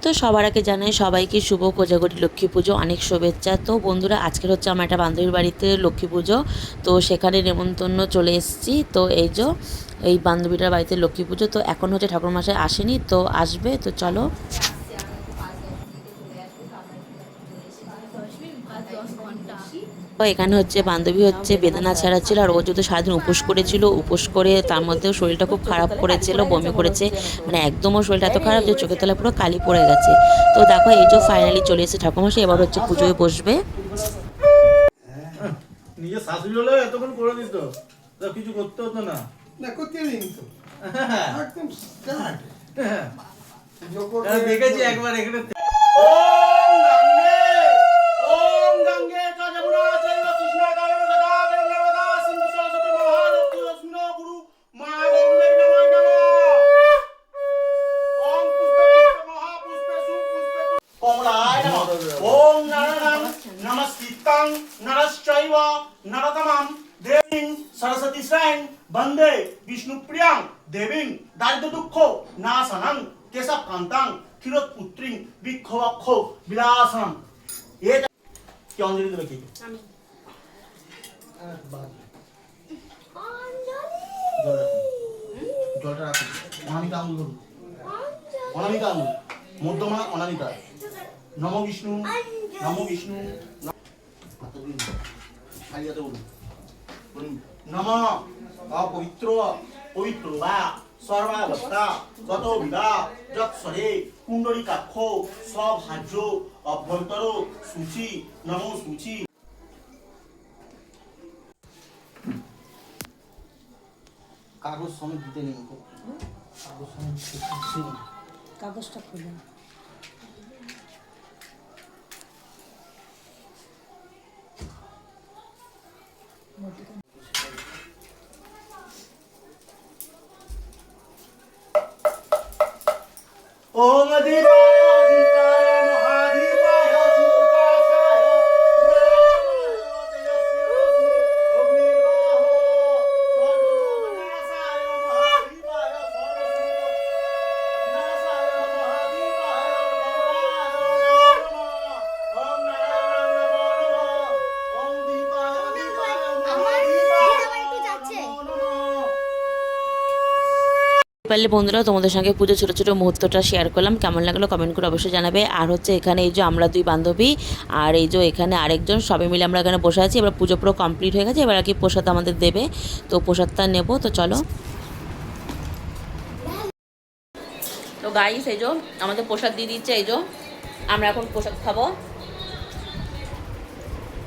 তো সবার আগে জানাই সবাইকে শুভ কোজাগরী লক্ষ্মী পুজো, অনেক শুভেচ্ছা। তো বন্ধুরা, আজকের হচ্ছে আমার একটা বান্ধবীর বাড়িতে লক্ষ্মী পুজো, তো সেখানে নেমন্তন্ন চলে এসেছি। তো এই বান্ধবীটার বাড়িতে লক্ষ্মী পুজো, তো এখন হচ্ছে ঠাকুরমশাই আসেনি, তো আসবে, তো চলো। তো এখানে হচ্ছে বান্ধবী হচ্ছে বেদানা ছাড়াচ্ছিল, আর ও যদি সারাদিন উপোস করেছিল, উপোস করে তার মধ্যেও শরীরটা খুব খারাপ করেছিল, বমি করেছে, মানে একদমও শরীরটা এত খারাপ যে চোখের তলায় পুরো কালি পড়ে গেছে। তো দেখো এই যে ফাইনালি চলে এসেছে ঠাকুরমশাই, এবার হচ্ছে পুজোয় বসবে। নিজে শাশুড়ি হলে এতক্ষণ করে দিত, তো কিছু করতে হতো না। না করতে দিন তো একদম স্টার্ট দেখেছি একবার এখানে। सरस्वती श्रेण वंदे विष्णुप्रियां देवीं दारिद्र दुख नाशनं केशवकान्तां क्षीरोत्पुत्रीं विक्षोभक्षो विलासनं। ये क्या अंजलि दिलो की জলটা রাখুন। অনামিকা আঙুল ধরুন, অনামিকা আঙুল, মধ্যমা অনামিকা। নমো বিষ্ণু, নমো বিষ্ণু। হারিয়াতে বলুন, নমঃ অপবিত্র পবিত্র বা সর্বাবস্থা গত বিবা যৎসরে কুণ্ডলিকাক্ষ স্বভাজ্য অভ্যন্তর সূচি নমো সূচি। কাগজ সমেত দিতে নেই, কাগজ সমেত কাগজটা খুলে ओम दीपाय दीपाय महादीपाय सुप्रकाशाय পারলে বন্ধুরা তোমাদের সঙ্গে পুজো ছোটো ছোটো মুহূর্তটা শেয়ার করলাম, কেমন লাগলো কমেন্ট করে অবশ্যই জানাবে। আর হচ্ছে এখানে এই যে আমরা দুই বান্ধবী আর এই যে এখানে আরেকজন, সবাই মিলে আমরা এখানে বসে আছি। এবার পুজো পুরো কমপ্লিট হয়ে গেছে, এবার আর কি প্রসাদ আমাদের দেবে, তো প্রসাদটা নেব, তো চলো। তো গাইস এই যে আমাদের প্রসাদ দিয়ে দিচ্ছে, এই যে আমরা এখন প্রসাদ খাবো।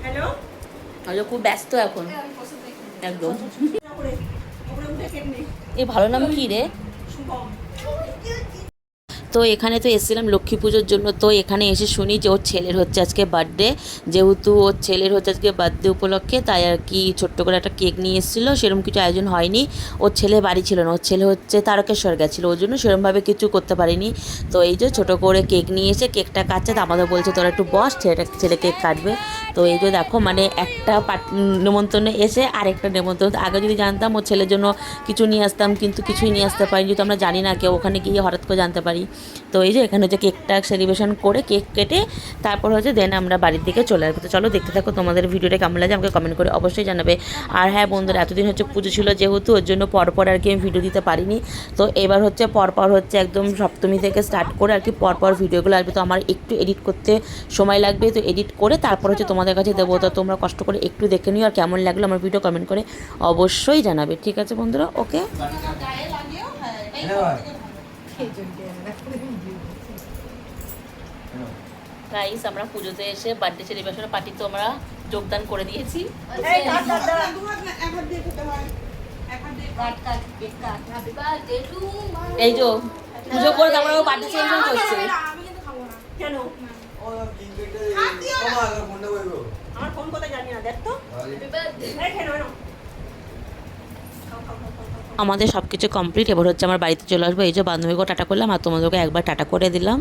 হ্যালো, খুব ব্যস্ত এখন একদম। এই ভালো নাম কি রে? তো এখানে তো এসেছিলাম লক্ষ্মী পুজোর জন্য, তো এখানে এসে শুনি যে ওর ছেলের হচ্ছে আজকে বার্থডে, যেহেতু ওর ছেলের হচ্ছে আজকে বার্থডে উপলক্ষে, তাই আর কি ছোট্ট করে একটা কেক নিয়ে এসেছিলো, সেরকম কিছু আয়োজন হয়নি। ওর ছেলে বাড়ি ছিল না, ওর ছেলে হচ্ছে তারকেশ্বর গেছিলো, ওর জন্য সেরকমভাবে কিছু করতে পারিনি। তো এই যে ছোটো করে কেক নিয়ে এসে কেকটা কাটছে, তো আমাদের বলছে তোরা একটু বস, ছেলে কেক কাটবে। তো এই যে দেখো, মানে একটা নেমন্তন্নে এসে আরেকটা নেমন্তন্ন, আগে যদি জানতাম ওর ছেলের জন্য কিছু নিয়ে আসতাম, কিন্তু কিছুই নিয়ে আসতে পারিনি, যেহেতু আমরা জানি না কেউ, ওখানে গিয়ে হঠাৎ করে জানতে পারি। তো এই যে এখানে হচ্ছে কেকটা সেলিব্রেশন করে কেক কেটে তারপর হচ্ছে দেন আমরা বাড়ির দিকে চলে আসবো। তো চলো দেখতে থাকো, তোমাদের ভিডিওটা কেমন লাগে আমাকে কমেন্ট করে অবশ্যই জানাবে। আর হ্যাঁ বন্ধুরা, এতদিন হচ্ছে পুজো ছিল যেহেতু, ওর জন্য পরপর আর কি আমি ভিডিও দিতে পারিনি। তো এবার হচ্ছে পরপর হচ্ছে একদম সপ্তমী থেকে স্টার্ট করে আর কি পরপর ভিডিওগুলো আসবে। তো আমার একটু এডিট করতে সময় লাগবে, তো এডিট করে তারপর হচ্ছে তোমাদের কাছে দেবো। তো তোমরা কষ্ট করে একটু দেখে নিও, আর কেমন লাগলো আমার ভিডিও কমেন্ট করে অবশ্যই জানাবে। ঠিক আছে বন্ধুরা, ওকে। গাইস আমরা পুজোতে এসে বার্থডে সেলিব্রেশনের পার্টি তো আমরা যোগদান করে দিয়েছি। এই যে পুজো করে তারপরে ও বার্থডে সেলিব্রেশন করছে। কেন আমার ফোন কোথায় জানি না, দেখ তো। আমাদের সব কিছু কমপ্লিট, এবার হচ্ছে আমার বাড়িতে চলে আসবো। এই যে বান্ধবীকেও টাটা করলাম আর তোমাদেরকে একবার টাটা করে দিলাম।